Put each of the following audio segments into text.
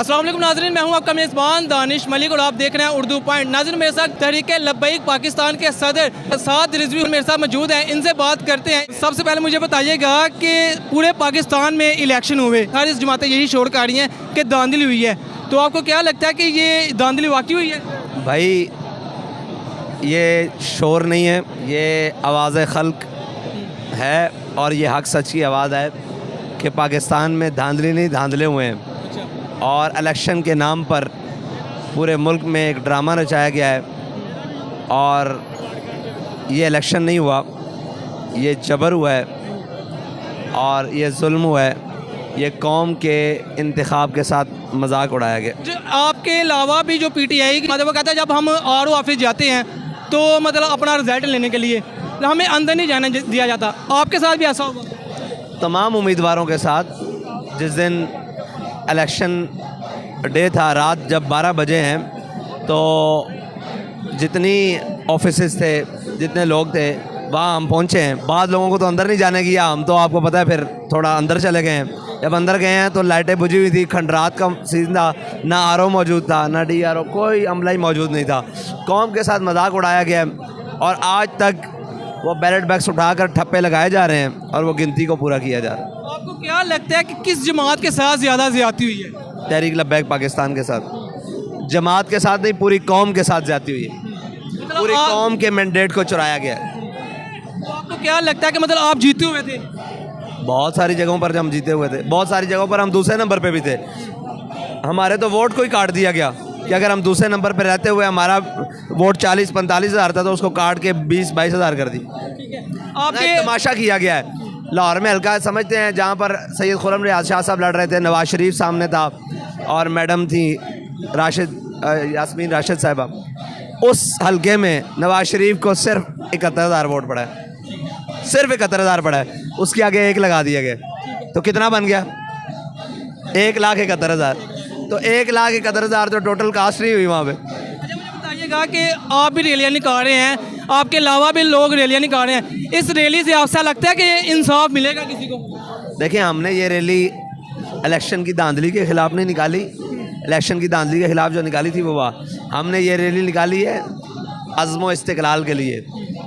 अस्सलाम वालेकुम नाज़रीन, मैं हूं आपका मेज़बान दानिश मलिक और आप देख रहे हैं उर्दू पॉइंट। नाज़रीन, मेरे साथ तहरीक लब्बैक पाकिस्तान के सदर साद रिजवी मेरे साथ मौजूद हैं, इनसे बात करते हैं। सबसे पहले मुझे बताइएगा कि पूरे पाकिस्तान में इलेक्शन हुए, सारी जमातें यही शोर कर रही हैं कि धांधली हुई है, तो आपको क्या लगता है कि ये धांधली वाकई हुई है? भाई ये शोर नहीं है, ये आवाज़ खल्क है और ये हक सच की आवाज़ है कि पाकिस्तान में धांधली नहीं धांधले हुए हैं और इलेक्शन के नाम पर पूरे मुल्क में एक ड्रामा रचाया गया है। और ये इलेक्शन नहीं हुआ, ये जबर हुआ है और ये जुल्म हुआ है, ये कौम के इंतखाब के साथ मजाक उड़ाया गया। जो आपके अलावा भी जो PTI मतलब वो कहता है जब हम RO ऑफिस जाते हैं तो मतलब अपना रिजल्ट लेने के लिए हमें अंदर नहीं जाने दिया जाता, आपके साथ भी ऐसा होगा? तमाम उम्मीदवारों के साथ जिस दिन इलेक्शन डे था, रात जब 12 बजे हैं, तो जितनी ऑफिसेस थे, जितने लोग थे, वहाँ हम पहुँचे हैं। बाद लोगों को तो अंदर नहीं जाने किया, हम तो आपको पता है फिर थोड़ा अंदर चले गए हैं। जब अंदर गए हैं तो लाइटें बुझी हुई थी, खंडरात का सीजन था, ना RO मौजूद था, ना DRO, कोई अमला ही मौजूद नहीं था। कौम के साथ मजाक उड़ाया गया और आज तक वो बैलेट बैग्स उठाकर ठप्पे लगाए जा रहे हैं और वो गिनती को पूरा किया जा रहा है। आपको क्या लगता है कि किस जमात के साथ ज़्यादा ज़्यादती हुई है? तहरीक लब्बैक पाकिस्तान के साथ, जमात के साथ नहीं, पूरी कौम के साथ ज़्यादती हुई है। पूरी कौम के मैंडेट को चुराया गया है। तो आपको क्या लगता है कि मतलब आप जीते हुए थे? बहुत सारी जगहों पर हम जीते हुए थे, बहुत सारी जगहों पर हम दूसरे नंबर पे भी थे। हमारे तो वोट को ही काट दिया गया कि अगर हम दूसरे नंबर पर रहते हुए हमारा वोट 40-45 हज़ार था तो उसको काट के 20-22 हज़ार कर दी। आपके तमाशा किया गया है। लाहौर में हल्का समझते हैं, जहाँ पर सैयद खुर्रम रियाज शाह साहब लड़ रहे थे, नवाज शरीफ सामने था और मैडम थी यास्मीन राशिद साहिबा। उस हल्के में नवाज शरीफ को सिर्फ 71,000 वोट पड़ा है, सिर्फ 71,000 पड़ा है। उसके आगे 1 लगा दिया गया, तो कितना बन गया? 1,71,000। तो 1,71,000 तो टोटल कास्ट नहीं हुई वहाँ पे। अच्छा, मुझे बताइएगा कि आप भी रैलियाँ निकाल रहे हैं, आपके अलावा भी लोग रैलियाँ निकाल रहे हैं, इस रैली से आपसे लगता है कि इंसाफ मिलेगा किसी को? देखिए, हमने ये रैली इलेक्शन की धांधली के ख़िलाफ़ नहीं निकाली। इलेक्शन की धांधली के ख़िलाफ़ जो निकाली थी वो हमने ये रैली निकाली है अज़्म इस्तिक़लाल के लिए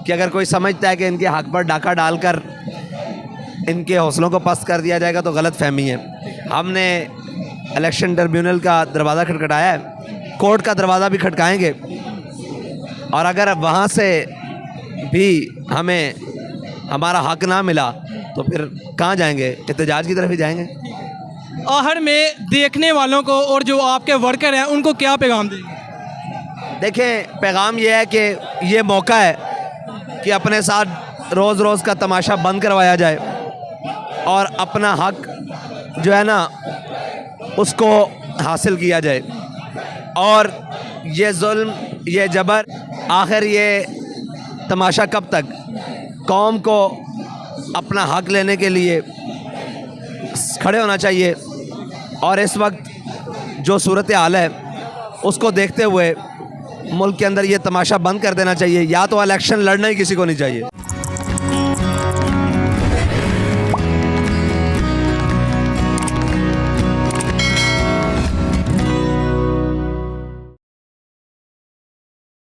कि अगर कोई समझता है कि इनके हक़ पर डाका डालकर इनके हौसलों को पस्त कर दिया जाएगा तो गलत फहमी है। हमने इलेक्शन ट्रिब्यूनल का दरवाज़ा खटखटाया है, कोर्ट का दरवाज़ा भी खटकाएंगे और अगर वहाँ से भी हमें हमारा हक़ ना मिला तो फिर कहाँ जाएंगे? एहतजाज की तरफ ही जाएंगे। आखिर में देखने वालों को और जो आपके वर्कर हैं उनको क्या पैगाम देंगे? देखें, पैगाम ये है कि ये मौका है कि अपने साथ रोज़ रोज़ का तमाशा बंद करवाया जाए और अपना हक़ जो है ना उसको हासिल किया जाए। और ये जुल्म, ये जबर, आखिर ये तमाशा कब तक? कौम को अपना हक़ लेने के लिए खड़े होना चाहिए और इस वक्त जो सूरत हाल है उसको देखते हुए मुल्क के अंदर ये तमाशा बंद कर देना चाहिए, या तो इलेक्शन लड़ना ही किसी को नहीं चाहिए।